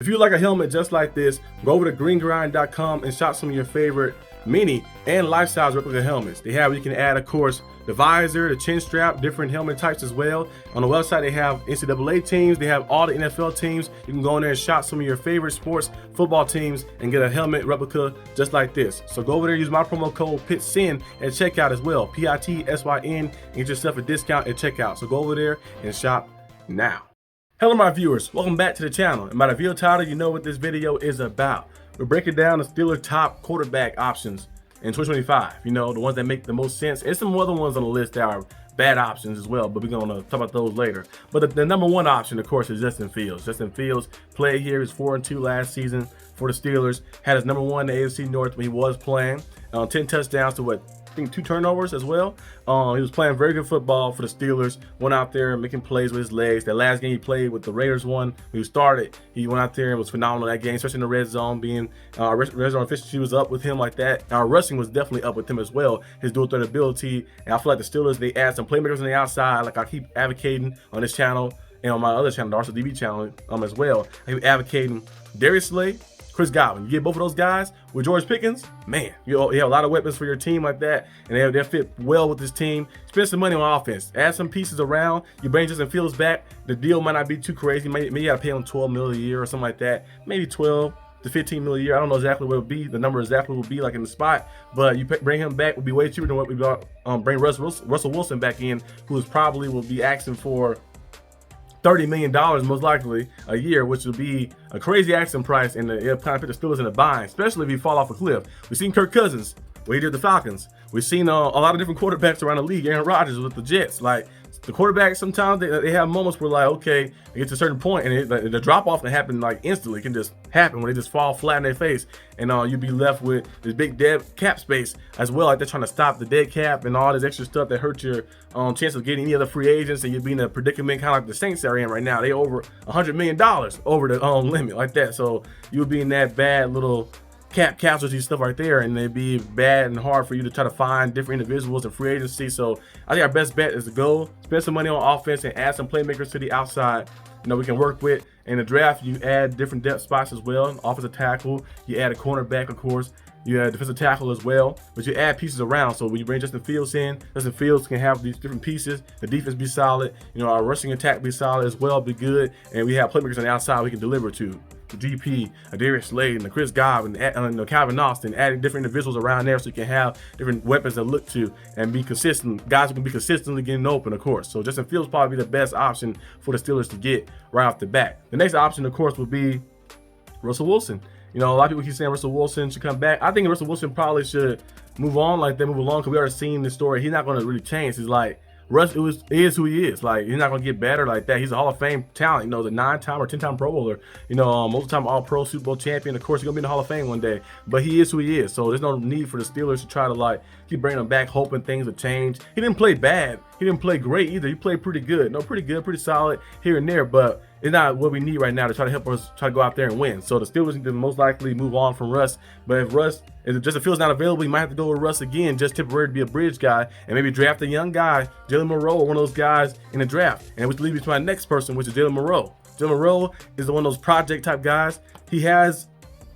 If you like a helmet just like this, go over to greengrind.com and shop some of your favorite mini and life size replica helmets. They have, you can add, of course, the visor, the chin strap, different helmet types as well. On the website, they have NCAA teams, they have all the NFL teams. You can go in there and shop some of your favorite sports football teams and get a helmet replica just like this. So go over there, use my promo code PITSYN at checkout as well, PITSYN, and get yourself a discount at checkout. So go over there and shop now. Hello my viewers, welcome back to the channel. And by the video title, you know what this video is about. We're breaking down the Steelers top quarterback options in 2025. You know, the ones that make the most sense. There's some other ones on the list that are bad options as well, but we're gonna talk about those later. But the number one option, of course, is Justin Fields. Justin Fields played here, he's 4-2 last season for the Steelers. Had his number one in the AFC North when he was playing. 10 touchdowns to what? I think 2 turnovers as well. He was playing very good football for the Steelers. Went out there and making plays with his legs. That last game he played with the Raiders when he started, he went out there and was phenomenal that game, especially in the red zone. Being red zone efficiency was up with him like that. Our rushing was definitely up with him as well. His dual threat ability, and I feel like the Steelers, they add some playmakers on the outside, like I keep advocating on this channel and on my other channel, the Arsenal D.B channel, as well. I keep advocating Darius Slay, Chris Godwin. You get both of those guys with George Pickens, man, you have a lot of weapons for your team like that, and they fit well with this team. Spend some money on offense, add some pieces around. You bring Justin Fields back, the deal might not be too crazy. Maybe you gotta pay him $12 million a year or something like that. Maybe 12 to 15 million a year. I don't know exactly what it would be. The number exactly will be like in the spot, but you bring him back would be way cheaper than what we got. Bring Russell Wilson back in, who is probably will be asking for $30 million most likely a year, which will be a crazy asking price, and it'll kind of put the Steelers in a bind, especially if he fall off a cliff. We've seen Kirk Cousins, what he did with the Falcons. We've seen a lot of different quarterbacks around the league. Aaron Rodgers with the Jets. Like, the quarterbacks, sometimes they have moments where, like, okay, they get to a certain point and the drop off can happen like instantly. It can just happen when they just fall flat in their face, and you'll be left with this big dead cap space as well. Like, they're trying to stop the dead cap and all this extra stuff that hurt your chance of getting any other free agents, and you'll be in a predicament kind of like the Saints are in right now. They over $100 million over the limit like that, so you'll be in that bad little cap casualty stuff right there, and it'd be bad and hard for you to try to find different individuals in free agency. So I think our best bet is to go spend some money on offense and add some playmakers to the outside, we can work with. In the draft, you add different depth spots as well. Offensive tackle, you add a cornerback, of course, you add defensive tackle as well, but you add pieces around. So when you bring Justin Fields in, Justin Fields can have these different pieces. The defense be solid, our rushing attack be solid as well, be good, and we have playmakers on the outside we can deliver to. The GP, Darius Slay, and the Chris Godwin, Calvin Austin, adding different individuals around there so you can have different weapons to look to and be consistent. Guys who can be consistently getting open, of course. So Justin Fields probably be the best option for the Steelers to get right off the bat. The next option, of course, would be Russell Wilson. A lot of people keep saying Russell Wilson should come back. I think Russell Wilson probably should move on, like they move along, because we already seen the story. He's not going to really change. He's like, Russ is who he is. Like, he's not gonna get better like that. He's a Hall of Fame talent. The 9-time or 10-time Pro Bowler. Multi-time All-Pro, Super Bowl champion. Of course, he's gonna be in the Hall of Fame one day. But he is who he is. So there's no need for the Steelers to try to like keep bringing him back, hoping things will change. He didn't play bad. He didn't play great either. He played pretty good. Pretty good, pretty solid here and there. But it's not what we need right now to try to help us try to go out there and win. So the Steelers need to most likely move on from Russ. But if Justin Fields not available, you might have to go with Russ again, just temporarily to be a bridge guy, and maybe draft a young guy, Jalen Moreau, or one of those guys in the draft. And which leads me to my next person, which is Jalen Moreau. Jalen Moreau is one of those project type guys. He has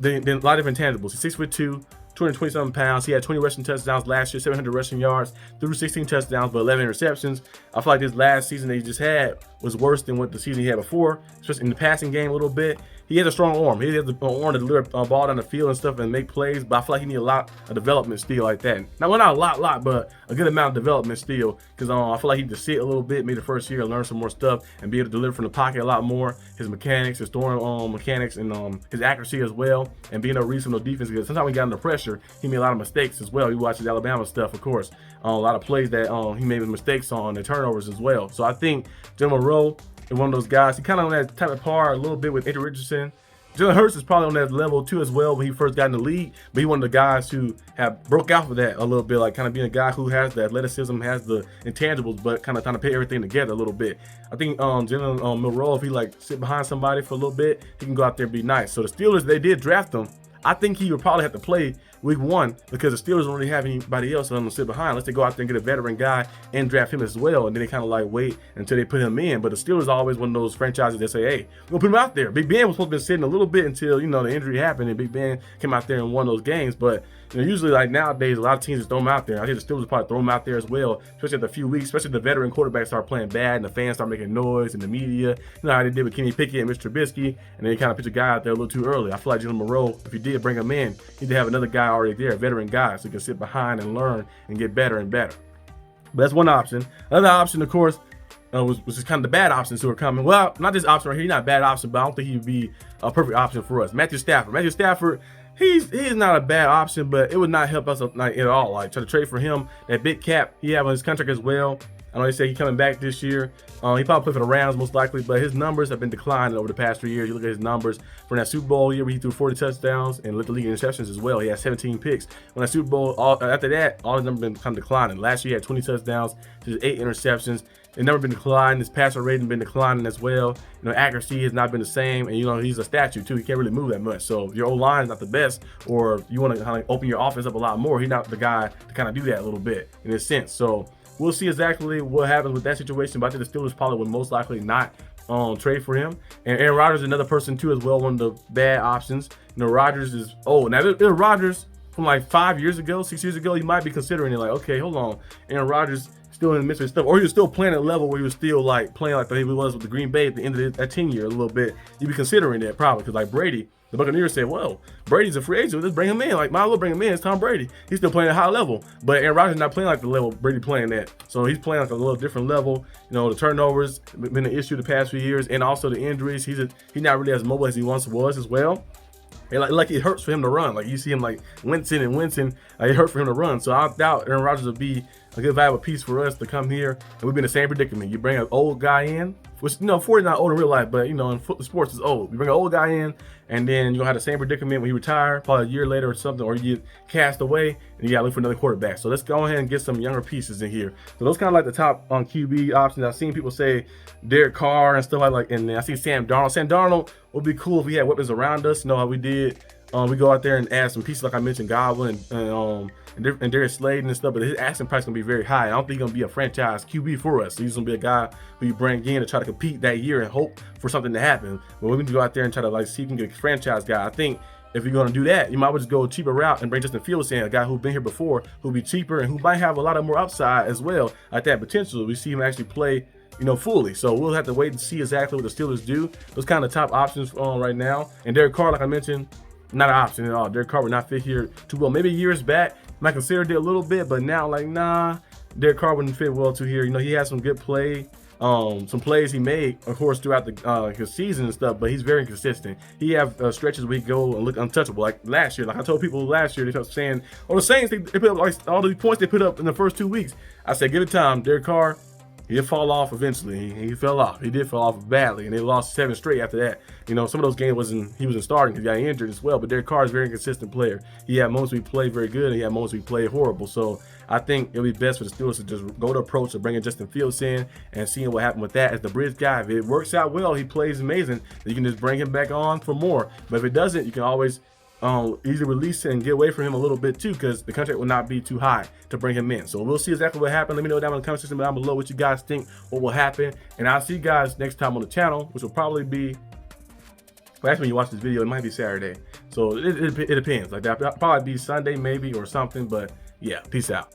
a lot of intangibles. He's 6'2", 227 pounds. He had 20 rushing touchdowns last year, 700 rushing yards, threw 16 touchdowns, but 11 interceptions. I feel like this last season that he just had was worse than what the season he had before, especially in the passing game a little bit. He has a strong arm. He has the arm to deliver a ball down the field and stuff and make plays, but I feel like he needs a lot of development still like that. Now, well, not a lot, but a good amount of development still, because I feel like he need to sit a little bit, maybe the first year, learn some more stuff, and be able to deliver from the pocket a lot more. His mechanics, his throwing mechanics, and his accuracy as well, and being able to read some of the defense, because sometimes we got under pressure, he made a lot of mistakes as well. You watch his Alabama stuff, of course. A lot of plays that he made mistakes on, and turnovers as well. So I think Jalen Moreau is one of those guys. He kind of on that type of par a little bit with Anthony Richardson. Jalen Hurts is probably on that level too as well when he first got in the league, but he one of the guys who have broke out for that a little bit, like kind of being a guy who has the athleticism, has the intangibles, but kind of trying to put everything together a little bit. I think Jalen Moreau, if he like sit behind somebody for a little bit, he can go out there and be nice. So the Steelers, they did draft him. I think he would probably have to play week 1 because the Steelers don't really have anybody else on them to sit behind unless they go out there and get a veteran guy and draft him as well, and then they kind of like wait until they put him in. But the Steelers are always one of those franchises that say, hey, we'll put him out there. Big Ben was supposed to be sitting a little bit until, you know, the injury happened and Big Ben came out there and won those games. But you know, usually like nowadays, a lot of teams just throw him out there. I think the Steelers will probably throw him out there as well, especially after a few weeks, especially if the veteran quarterbacks start playing bad and the fans start making noise in the media. You know how they did with Kenny Pickett and Mr. Trubisky, and then they kind of put a guy out there a little too early. I feel like Jalen Moreau, if you did bring him in, you need to have another guy already there, a veteran guy, so he can sit behind and learn and get better and better. But that's one option. Another option, of course, was just kind of the bad options who are coming. Well, not this option right here. He's not a bad option, but I don't think he'd be a perfect option for us. Matthew Stafford, he's not a bad option, but it would not help us like at all. Like try to trade for him, that big cap he have on his contract as well. I know they say he's coming back this year. He probably play for the Rams most likely, but his numbers have been declining over the past 3 years. You look at his numbers from that Super Bowl year where he threw 40 touchdowns and led the league in interceptions as well. He had 17 picks. When that Super Bowl, after that, all his numbers have been kind of declining. Last year he had 20 touchdowns, just 8 interceptions. It's never been declining. His passer rating been declining as well. You know, accuracy has not been the same, and you know he's a statue too. He can't really move that much. So if your O-line is not the best, or you want to kind of open your offense up a lot more, he's not the guy to kind of do that a little bit in a sense. So we'll see exactly what happens with that situation. But I think the Steelers probably would most likely not trade for him. And Aaron Rodgers is another person too as well, one of the bad options. You know, Rodgers is old. Now if Rodgers from like 5 years ago, 6 years ago, you might be considering it like, okay, hold on, Aaron Rodgers still in the midst of stuff, or he was still playing at a level where he was still like playing like he was with the Green Bay at the end of that tenure a little bit. You'd be considering that probably because like Brady, the Buccaneers said, well, Brady's a free agent, let's bring him in. Like, might as well bring him in. It's Tom Brady. He's still playing at a high level, but Aaron Rodgers not playing like the level Brady playing at. So he's playing like a little different level. You know, the turnovers been an issue the past few years, and also the injuries. He's not really as mobile as he once was as well. And like it hurts for him to run. Like you see him like wincing. It hurts for him to run. So I doubt Aaron Rodgers will be a good valuable piece for us to come here, and we've been in the same predicament. You bring an old guy in, which, you know, 40 is not old in real life, but you know, in sports is old. You bring an old guy in, and then you'll have the same predicament when he retire, probably a year later or something, or you get cast away, and you gotta look for another quarterback. So let's go ahead and get some younger pieces in here. So those kind of like the top QB options. I've seen people say Derek Carr and stuff like, and I see Sam Darnold. Sam Darnold would be cool if we had weapons around us. You know how we did. We go out there and add some pieces like I mentioned, Godwin and Darius Slayton and stuff, but his asking price is gonna be very high. I don't think he's gonna be a franchise QB for us. So he's gonna be a guy who you bring in to try to compete that year and hope for something to happen. But we can go out there and try to like see if we can get a franchise guy. I think if you're gonna do that, you might well just go a cheaper route and bring Justin Fields in, a guy who's been here before, who'll be cheaper and who might have a lot of more upside as well at that potential. We see him actually play, you know, fully. So we'll have to wait and see exactly what the Steelers do. Those kind of top options right now. And Derek Carr, like I mentioned, not an option at all. Derek Carr would not fit here too well. Maybe years back, I considered it a little bit, but now, like, nah, Derek Carr wouldn't fit well to here. You know, he had some good play, some plays he made, of course, throughout his season and stuff, but he's very inconsistent. He have stretches where he go and look untouchable. Like last year, like I told people last year, they kept saying, oh, the Saints, they put up like all the points they put up in the first 2 weeks. I said, give it time. Derek Carr, he'll fall off eventually. He fell off. He did fall off badly, and they lost 7 straight after that. You know, some of those games he wasn't starting because he got injured as well. But Derek Carr is a very inconsistent player. He had moments we played very good, and he had moments we played horrible. So I think it'll be best for the Steelers to just go to approach of bringing Justin Fields in and seeing what happened with that as the bridge guy. If it works out well, he plays amazing. You can just bring him back on for more. But if it doesn't, you can always easily release it and get away from him a little bit too, because the contract will not be too high to bring him in. So we'll see exactly what happens. Let me know down in the comment section down below what you guys think, what will happen, and I'll see you guys next time on the channel, which will probably be, well, actually when you watch this video, it might be Saturday. So it depends. Like that, probably be Sunday maybe or something. But yeah, peace out.